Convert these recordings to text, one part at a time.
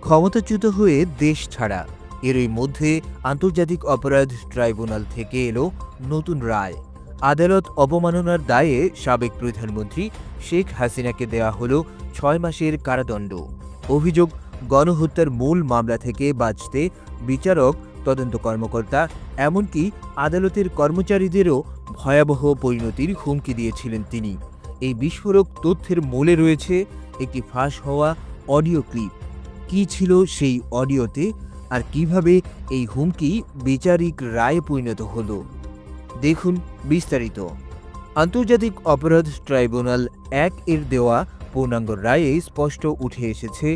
ক্ষমতাচ্যুত হয়ে দেশ ছাড়া। এরই মধ্যে আন্তর্জাতিক অপরাধ ট্রাইব্যুনাল থেকে এলো নতুন রায়। আদালত অবমাননার দায়ে সাবেক প্রধানমন্ত্রী শেখ হাসিনাকে দেওয়া হলো ৬ মাসের কারাদণ্ড। অভিযোগ, গণহত্যার মূল মামলা থেকে বাঁচতে বিচারক, তদন্ত কর্মকর্তা, এমনকি আদালতের কর্মচারীদেরও ভয়াবহ পরিণতির হুমকি দিয়েছিলেন তিনি। এই বিস্ফোরক তথ্যের মূলে রয়েছে একটি ফাঁস হওয়া অডিও ক্লিপ। কি ছিল সেই অডিওতে, আর কিভাবে এই হুমকি বিচারিক রায়ে পরিণত হলো, দেখুন বিস্তারিত। আন্তর্জাতিক অপরাধ ট্রাইব্যুনাল ১ এর দেওয়া পূর্ণাঙ্গ রায়ে স্পষ্ট উঠে এসেছে,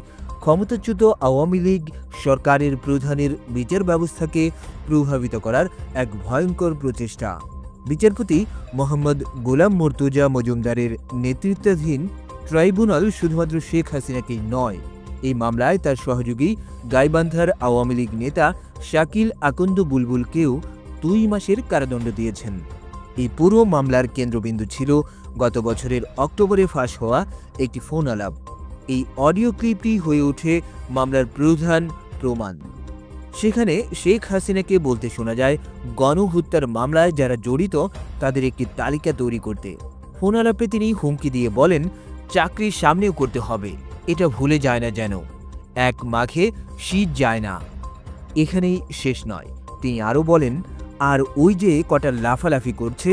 ক্ষমতাচ্যুত আওয়ামী লীগ সরকারের প্রধানের বিচার ব্যবস্থাকে প্রভাবিত করার এক ভয়ঙ্কর প্রচেষ্টা। বিচারপতি মোহাম্মদ গোলাম মর্তুজা মজুমদারের নেতৃত্বাধীন ট্রাইব্যুনাল শুধুমাত্র শেখ হাসিনাকেই নয়, এই মামলায় তার সহযোগী গাইবান্ধার আওয়ামী লীগ নেতা শাকিল আকন্দ বুলবুলকেও ২ মাসের কারাদণ্ড দিয়েছেন। এই পুরো মামলার কেন্দ্রবিন্দু ছিল গত বছরের অক্টোবরে ফাঁস হওয়া একটি ফোন আলাপ। এই অডিও ক্লিপটি হয়ে ওঠে মামলার প্রধান প্রমাণ। সেখানে শেখ হাসিনাকে বলতে শোনা যায়, গণহত্যার মামলায় যারা জড়িত তাদের একটি তালিকা তৈরি করতে। ফোন আলাপে তিনি হুমকি দিয়ে বলেন, চাকরির সামনেও করতে হবে, এটা ভুলে যায় না যেন, ১ মাঘে শীত যায় না। এখানেই শেষ নয়, তিনি আরও বলেন, আর ওই যে কটা লাফালাফি করছে,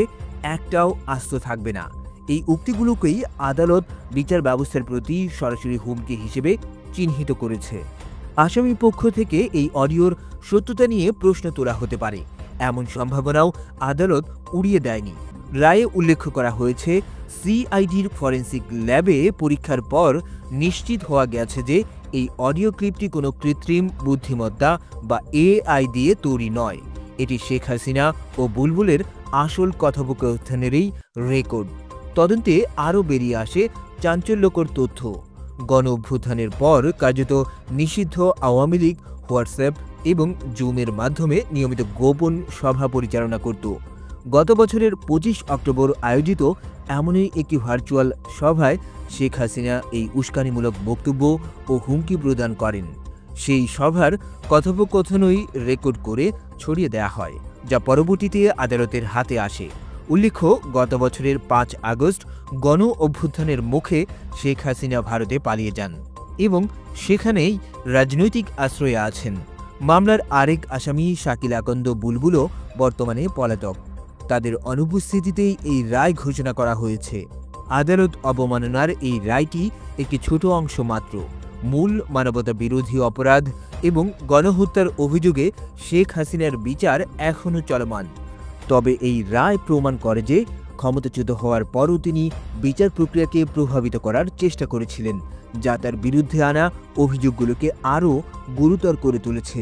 একটাও আস্ত থাকবে না। এই উক্তিগুলোকেই আদালত বিচার ব্যবস্থার প্রতি সরাসরি হুমকি হিসেবে চিহ্নিত করেছে। আসামি পক্ষ থেকে এই অডিওর সত্যতা নিয়ে প্রশ্ন তোলা হতে পারে, এমন সম্ভাবনাও আদালত উড়িয়ে দেয়নি। রায়ে উল্লেখ করা হয়েছে, সিআইডির ফরেন্সিক ল্যাবে পরীক্ষার পর নিশ্চিত হওয়া গেছে যে এই অডিও ক্লিপটি কোনো কৃত্রিম বুদ্ধিমত্তা বা এআই দিয়ে তৈরি নয়। এটি শেখ হাসিনা ও বুলবুলের আসল কথোপকথনেরই রেকর্ড। তদন্তে আরও বেরিয়ে আসে চাঞ্চল্যকর তথ্য। গণ অভ্যুত্থানের পর কার্যত নিষিদ্ধ আওয়ামী লীগ হোয়াটসঅ্যাপ এবং জুমের মাধ্যমে নিয়মিত গোপন সভা পরিচালনা করত। গত বছরের ২৫ অক্টোবর আয়োজিত এমনই একটি ভার্চুয়াল সভায় শেখ হাসিনা এই উস্কানিমূলক বক্তব্য ও হুমকি প্রদান করেন। সেই সভার কথোপকথনই রেকর্ড করে ছড়িয়ে দেওয়া হয়, যা পরবর্তীতে আদালতের হাতে আসে। উল্লেখ্য, গত বছরের ৫ আগস্ট গণ অভ্যুত্থানের মুখে শেখ হাসিনা ভারতে পালিয়ে যান এবং সেখানেই রাজনৈতিক আশ্রয়ে আছেন। মামলার আরেক আসামি শাকিল আকন্দ বুলবুলও বর্তমানে পলাতক। তাদের অনুপস্থিতিতেই এই রায় ঘোষণা করা হয়েছে। আদালত অবমাননার এই রায়টি একটি ছোট অংশ মাত্র। মূল মানবতা বিরোধী অপরাধ এবং গণহত্যার অভিযোগে শেখ হাসিনার বিচার এখনও চলমান। তবে এই রায় প্রমাণ করে যে ক্ষমতাচ্যুত হওয়ার পরও তিনি বিচার প্রক্রিয়াকে প্রভাবিত করার চেষ্টা করেছিলেন, যা তার বিরুদ্ধে আনা অভিযোগগুলোকে আরও গুরুতর করে তুলেছে।